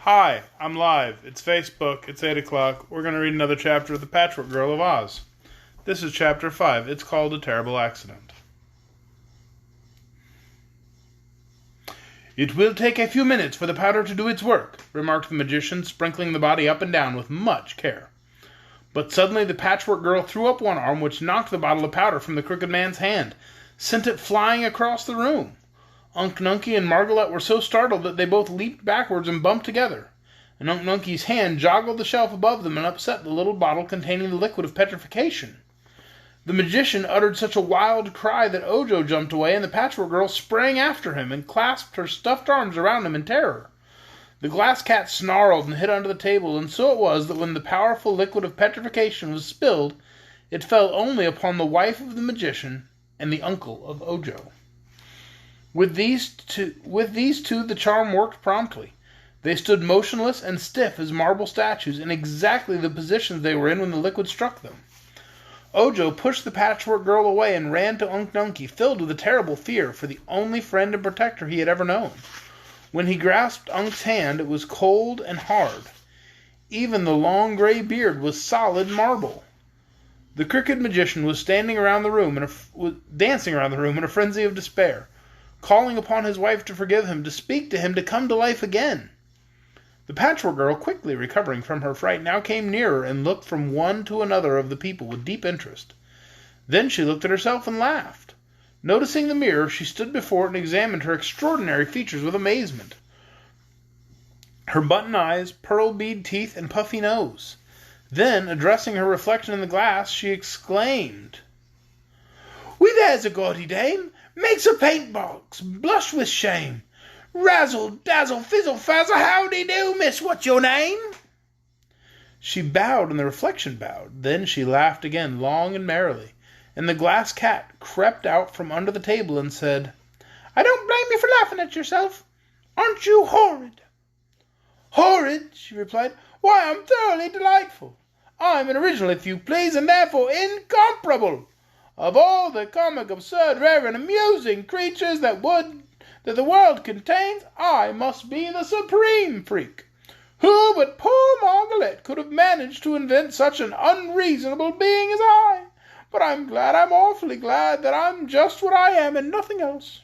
Hi, I'm live. It's Facebook. It's 8 o'clock. We're going to read another chapter of The Patchwork Girl of Oz. This is chapter 5. It's called A Terrible Accident. "It will take a few minutes for the powder to do its work," remarked the magician, sprinkling the body up and down with much care. But suddenly the Patchwork Girl threw up one arm, which knocked the bottle of powder from the crooked man's hand, sent it flying across the room. Unc Nunkie and Margaret were so startled that they both leaped backwards and bumped together, and Unc Nunkie's hand joggled the shelf above them and upset the little bottle containing the liquid of petrification. The magician uttered such a wild cry that Ojo jumped away, and the Patchwork Girl sprang after him and clasped her stuffed arms around him in terror. The glass cat snarled and hid under the table, and so it was that when the powerful liquid of petrification was spilled, it fell only upon the wife of the magician and the uncle of Ojo. With these two, the charm worked promptly. They stood motionless and stiff as marble statues in exactly the positions they were in when the liquid struck them. Ojo pushed the Patchwork Girl away and ran to Unc Nunkie, filled with a terrible fear for the only friend and protector he had ever known. When he grasped Unc's hand, it was cold and hard. Even the long gray beard was solid marble. The crooked magician was dancing around the room in a frenzy of despair, calling upon his wife to forgive him, to speak to him, to come to life again. The Patchwork Girl, quickly recovering from her fright, now came nearer and looked from one to another of the people with deep interest. Then she looked at herself and laughed. Noticing the mirror, she stood before it and examined her extraordinary features with amazement. Her button eyes, pearl bead teeth, and puffy nose. Then, addressing her reflection in the glass, she exclaimed, "Why, there's a gaudy dame! Makes a paint box, blush with shame. Razzle, dazzle, fizzle, fazzle, howdy do, miss, what's your name?" She bowed, and the reflection bowed. Then she laughed again, long and merrily, and the glass cat crept out from under the table and said, "I don't blame you for laughing at yourself. Aren't you horrid?" "Horrid?" she replied. "Why, I'm thoroughly delightful. I'm an original, if you please, and therefore incomparable. Of all the comic, absurd, rare, and amusing creatures that the world contains, I must be the supreme freak. Who but poor Margaret could have managed to invent such an unreasonable being as I? But I'm awfully glad, that I'm just what I am and nothing else."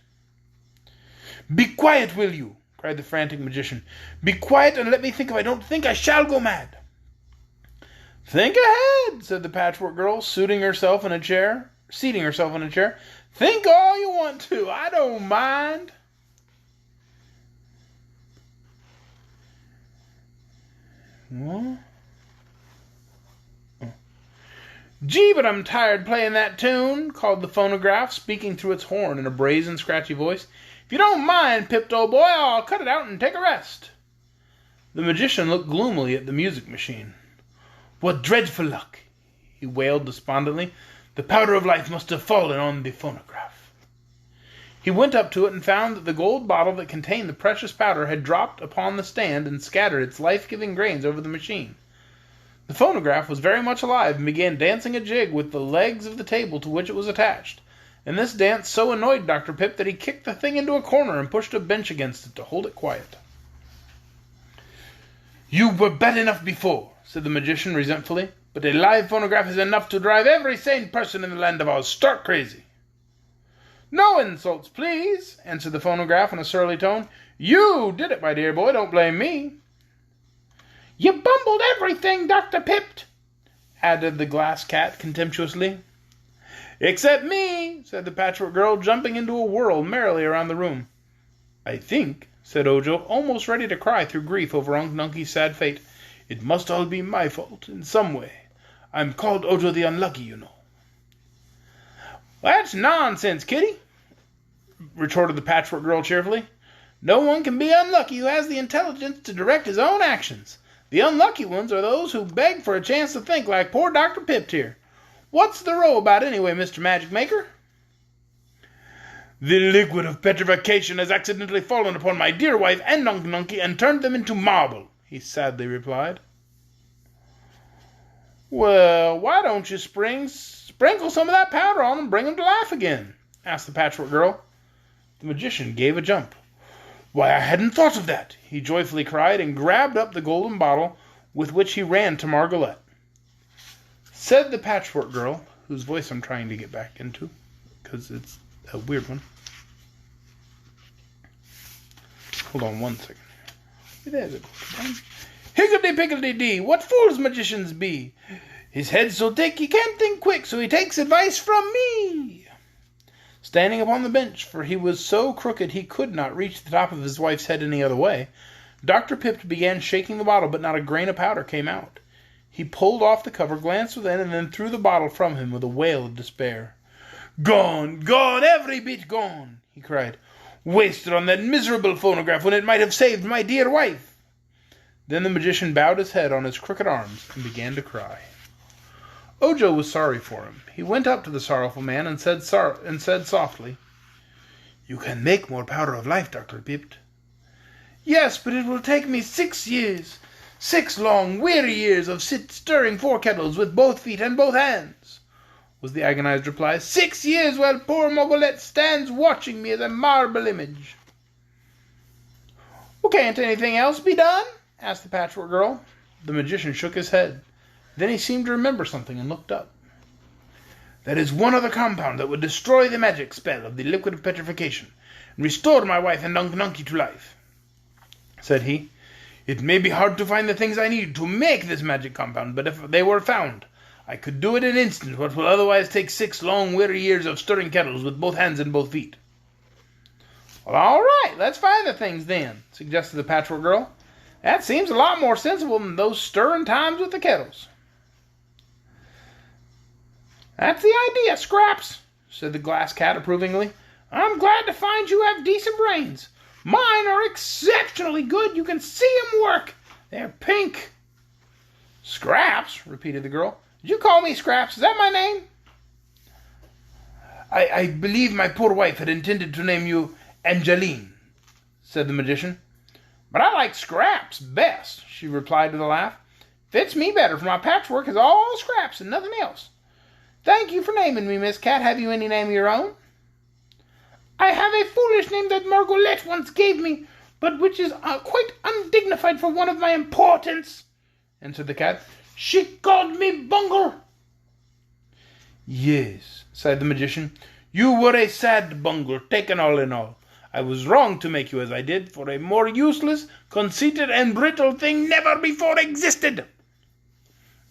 "Be quiet, will you?" cried the frantic magician. "Be quiet and let me think. If I don't think, I shall go mad." "Think ahead," said the Patchwork Girl, seating herself in a chair. "Think all you want to. I don't mind." What? "Gee, but I'm tired playing that tune," called the phonograph, speaking through its horn in a brazen, scratchy voice. "If you don't mind, Pipped, old boy, I'll cut it out and take a rest." The magician looked gloomily at the music machine. "What dreadful luck!" he wailed despondently. "The powder of life must have fallen on the phonograph." He went up to it and found that the gold bottle that contained the precious powder had dropped upon the stand and scattered its life-giving grains over the machine. The phonograph was very much alive and began dancing a jig with the legs of the table to which it was attached, and this dance so annoyed Dr. Pip that he kicked the thing into a corner and pushed a bench against it to hold it quiet. "You were bad enough before," said the magician resentfully, "but a live phonograph is enough to drive every sane person in the land of Oz stark crazy." "No insults, please," answered the phonograph in a surly tone. "You did it, my dear boy. Don't blame me." "You bumbled everything, Dr. Pipt," added the glass cat contemptuously. "Except me," said the Patchwork Girl, jumping into a whirl merrily around the room. "I think," said Ojo, almost ready to cry through grief over Unc Nunkie's sad fate, "it must all be my fault, in some way. I'm called Ojo the Unlucky, you know." "That's nonsense, Kitty," retorted the Patchwork Girl cheerfully. "No one can be unlucky who has the intelligence to direct his own actions. The unlucky ones are those who beg for a chance to think, like poor Dr. Pipt here. What's the row about anyway, Mr. Magic Maker?" "The liquid of petrification has accidentally fallen upon my dear wife and Unc Nunkie and turned them into marble," he sadly replied. "Well, why don't you sprinkle some of that powder on them and bring them to life again?" asked the Patchwork Girl. The magician gave a jump. Why, I hadn't thought of that, he joyfully cried, and grabbed up the golden bottle, with which he ran to Margolette. Said the Patchwork Girl, whose voice I'm trying to get back into, because it's a weird one. Hold on one second. There's it. Higgledy-piggledy-dee, what fools magicians be! His head's so thick he can't think quick, so he takes advice from me. Standing upon the bench, for he was so crooked he could not reach the top of his wife's head any other way, Dr. Pipt began shaking the bottle, but not a grain of powder came out. He pulled off the cover, glanced within, and then threw the bottle from him with a wail of despair. "Gone, gone, every bit gone," he cried. "Wasted on that miserable phonograph when it might have saved my dear wife." Then the magician bowed his head on his crooked arms and began to cry. Ojo was sorry for him. He went up to the sorrowful man and said softly, "You can make more powder of life, Dr. Pipt." "Yes, but it will take me 6 years. 6 long, weary years of stirring 4 kettles with both feet and both hands," was the agonized reply. 6 years while poor Margolette stands watching me as a marble image. "Well, can't anything else be done?" asked the Patchwork Girl. The magician shook his head. Then he seemed to remember something and looked up. "There is one other compound that would destroy the magic spell of the liquid of petrification and restore my wife and Unk Nunky to life," said he. "It may be hard to find the things I need to make this magic compound, but if they were found, I could do it in an instant what will otherwise take 6 long, weary years of stirring kettles with both hands and both feet." "Well, all right, let's find the things then," suggested the Patchwork Girl. "That seems a lot more sensible than those stirring times with the kettles." "That's the idea, Scraps," said the Glass Cat approvingly. "I'm glad to find you have decent brains. Mine are exceptionally good. You can see 'em work. They're pink." "Scraps?" repeated the girl. "Did you call me Scraps? Is that my name?" I believe my poor wife had intended to name you Angeline," said the magician. "But I like Scraps best," she replied with a laugh. "Fits me better, for my patchwork is all scraps and nothing else. Thank you for naming me, Miss Cat. Have you any name of your own?" "I have a foolish name that Margolette once gave me, but which is quite undignified for one of my importance," answered the cat. "She called me Bungle." "Yes," sighed the magician, "you were a sad bungle, taken all in all. I was wrong to make you as I did, for a more useless, conceited, and brittle thing never before existed."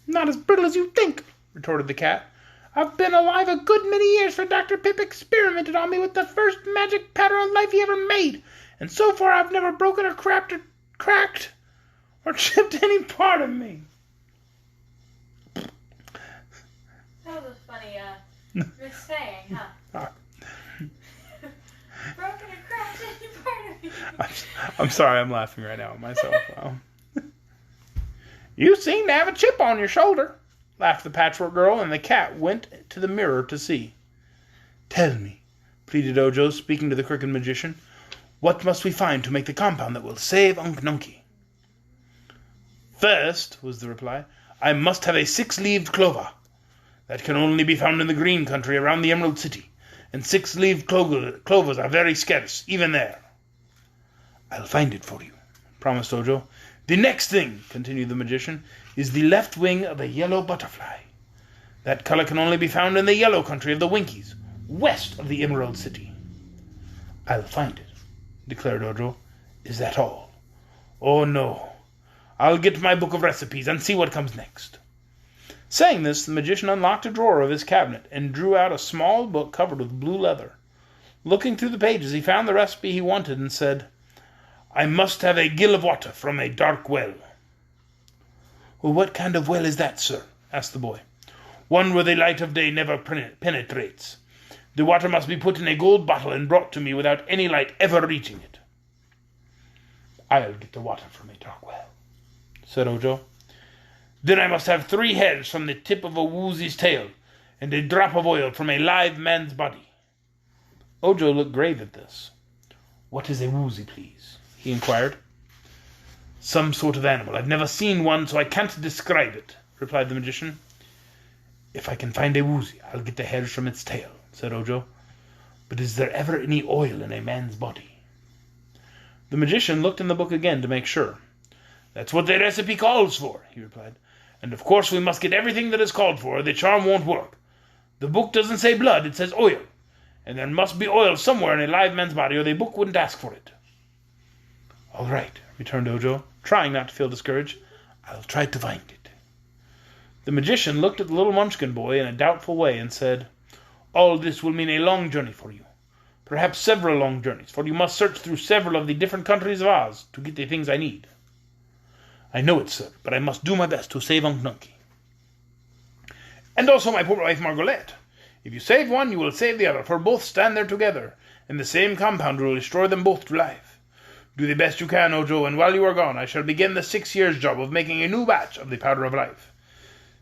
"Not as brittle as you think," retorted the cat. "I've been alive a good many years, for Dr. Pip experimented on me with the first magic powder of life he ever made, and so far I've never broken or cracked or chipped any part of me." That was a funny missaying, huh? Broken or cracked any part of me. I'm sorry, I'm laughing right now at myself. "You seem to have a chip on your shoulder," laughed the Patchwork Girl, and the cat went to the mirror to see. "Tell me," pleaded Ojo, speaking to the crooked magician, "what must we find to make the compound that will save Unk Nunky?" "First," was the reply, "I must have a 6-leaved clover. That can only be found in the green country around the Emerald City, and 6-leaved clovers are very scarce, even there." "I'll find it for you," promised Ojo. "The next thing," continued the magician, "is the left wing of a yellow butterfly. That color can only be found in the yellow country of the Winkies, west of the Emerald City." "I'll find it," declared Ojo. "Is that all?" "Oh, no. I'll get my book of recipes and see what comes next." Saying this, the magician unlocked a drawer of his cabinet and drew out a small book covered with blue leather. Looking through the pages, he found the recipe he wanted and said, "I must have a gill of water from a dark well." "Well, what kind of well is that, sir?" asked the boy. "One where the light of day never penetrates. The water must be put in a gold bottle and brought to me without any light ever reaching it." "I'll get the water from a dark well," said Ojo. "Then I must have 3 hairs from the tip of a woozy's tail, and a drop of oil from a live man's body." Ojo looked grave at this. "What is a woozy, please?" he inquired. "Some sort of animal. I've never seen one, so I can't describe it," replied the magician. "If I can find a woozy, I'll get the hairs from its tail," said Ojo. "But is there ever any oil in a man's body?" The magician looked in the book again to make sure. "That's what the recipe calls for," he replied. "And of course we must get everything that is called for, or the charm won't work. The book doesn't say blood, it says oil. And there must be oil somewhere in a live man's body, or the book wouldn't ask for it." "All right," returned Ojo, trying not to feel discouraged. "I'll try to find it." The magician looked at the little Munchkin boy in a doubtful way and said, "All this will mean a long journey for you. Perhaps several long journeys, for you must search through several of the different countries of Oz to get the things I need." "I know it, sir, but I must do my best to save Unc Nunkie." "And also my poor wife Margolette. If you save one, you will save the other, for both stand there together, and the same compound will restore them both to life. Do the best you can, Ojo, and while you are gone, I shall begin the 6 years' job of making a new batch of the Powder of Life.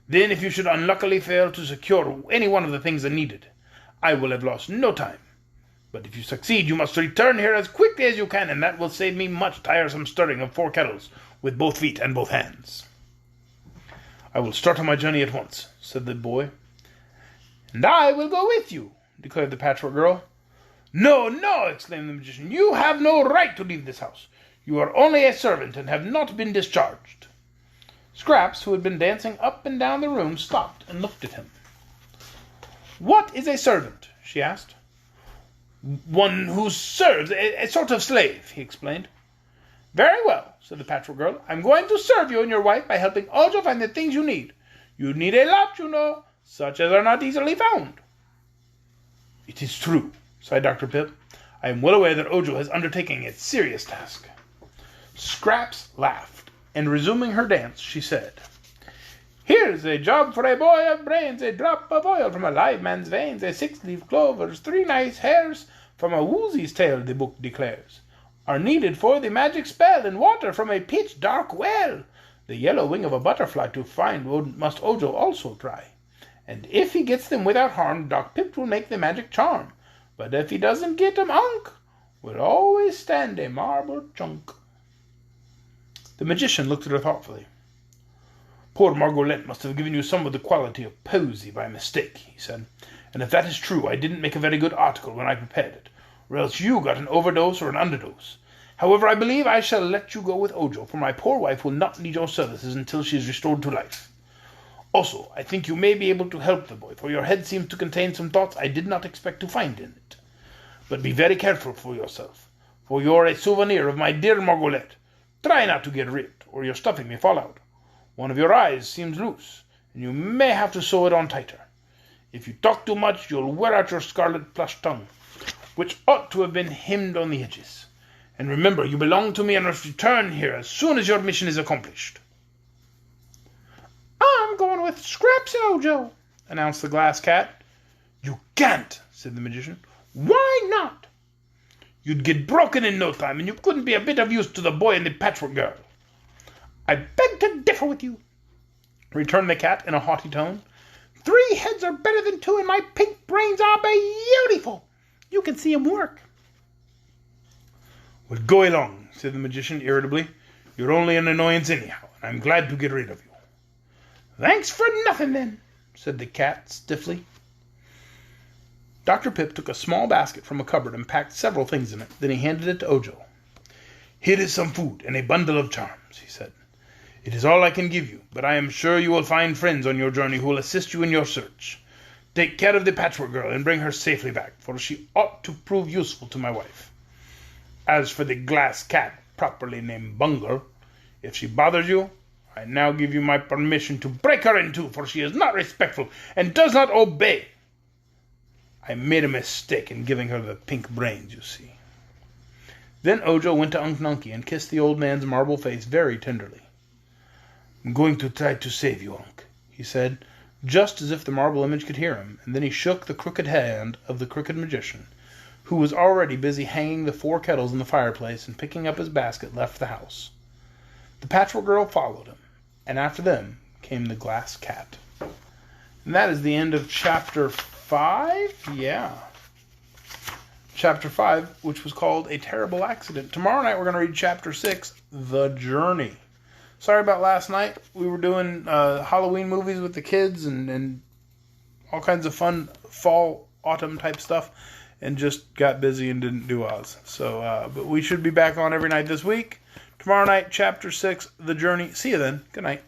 Then, if you should unluckily fail to secure any one of the things needed, I will have lost no time. But if you succeed, you must return here as quickly as you can, and that will save me much tiresome stirring of 4 kettles with both feet and both hands." "I will start on my journey at once," said the boy. "And I will go with you," declared the Patchwork Girl. "No, no!" exclaimed the magician. "You have no right to leave this house. You are only a servant and have not been discharged." Scraps, who had been dancing up and down the room, stopped and looked at him. "What is a servant?" she asked. "One who serves, a sort of slave," he explained. "Very well," said the Patchwork Girl. "I'm going to serve you and your wife by helping Ojo find the things you need. You need a lot, you know, such as are not easily found." "It is true," sighed Dr. Pip. "I am well aware that Ojo has undertaken a serious task." Scraps laughed, and resuming her dance, she said, "Here's a job for a boy of brains, a drop of oil from a live man's veins, a 6-leaf clovers, 3 nice hairs from a woozy's tail, the book declares, are needed for the magic spell, and water from a pitch-dark well. The yellow wing of a butterfly to find must Ojo also try. And if he gets them without harm, Doc Pip will make the magic charm. But if he doesn't get them, Unc will always stand a marble chunk." The magician looked at her thoughtfully. "Poor Margolette must have given you some of the quality of posy by mistake," he said. "And if that is true, I didn't make a very good article when I prepared it, or else you got an overdose or an underdose. However, I believe I shall let you go with Ojo, for my poor wife will not need your services until she is restored to life. Also, I think you may be able to help the boy, for your head seems to contain some thoughts I did not expect to find in it. But be very careful for yourself, for you're a souvenir of my dear Margolette. Try not to get ripped, or your stuffing may fall out. One of your eyes seems loose, and you may have to sew it on tighter. If you talk too much, you'll wear out your scarlet plush tongue, which ought to have been hemmed on the edges. And remember, you belong to me and must return here as soon as your mission is accomplished." "I'm going with Scraps and Ojo," announced the Glass Cat. "You can't," said the magician. "Why not?" "You'd get broken in no time, and you couldn't be a bit of use to the boy and the Patchwork Girl." "I beg to differ with you," returned the cat in a haughty tone. 3 heads are better than 2, and my pink brains are beautiful. You can see 'em work." "Well, go along," said the magician irritably. "You're only an annoyance anyhow, and I'm glad to get rid of you." "Thanks for nothing, then," said the cat stiffly. Dr. Pip took a small basket from a cupboard and packed several things in it. Then he handed it to Ojo. "Here is some food and a bundle of charms," he said. "It is all I can give you, but I am sure you will find friends on your journey who will assist you in your search. Take care of the Patchwork Girl and bring her safely back, for she ought to prove useful to my wife. As for the Glass Cat, properly named Bungle, if she bothers you, I now give you my permission to break her in two, for she is not respectful and does not obey. I made a mistake in giving her the pink brains, you see." Then Ojo went to Unc Nunkie and kissed the old man's marble face very tenderly. "I'm going to try to save you, Unc," he said, just as if the marble image could hear him, and then he shook the crooked hand of the crooked magician, who was already busy hanging the 4 kettles in the fireplace, and picking up his basket left the house. The Patchwork Girl followed him, and after them came the Glass Cat. And that is the end of Chapter 5? Yeah. Chapter 5, which was called A Terrible Accident. Tomorrow night we're going to read Chapter 6, The Journey. Sorry about last night. We were doing Halloween movies with the kids and all kinds of fun fall, autumn type stuff. and just got busy and didn't do Oz. So, but we should be back on every night this week. Tomorrow night, Chapter 6, The Journey. See you then. Good night.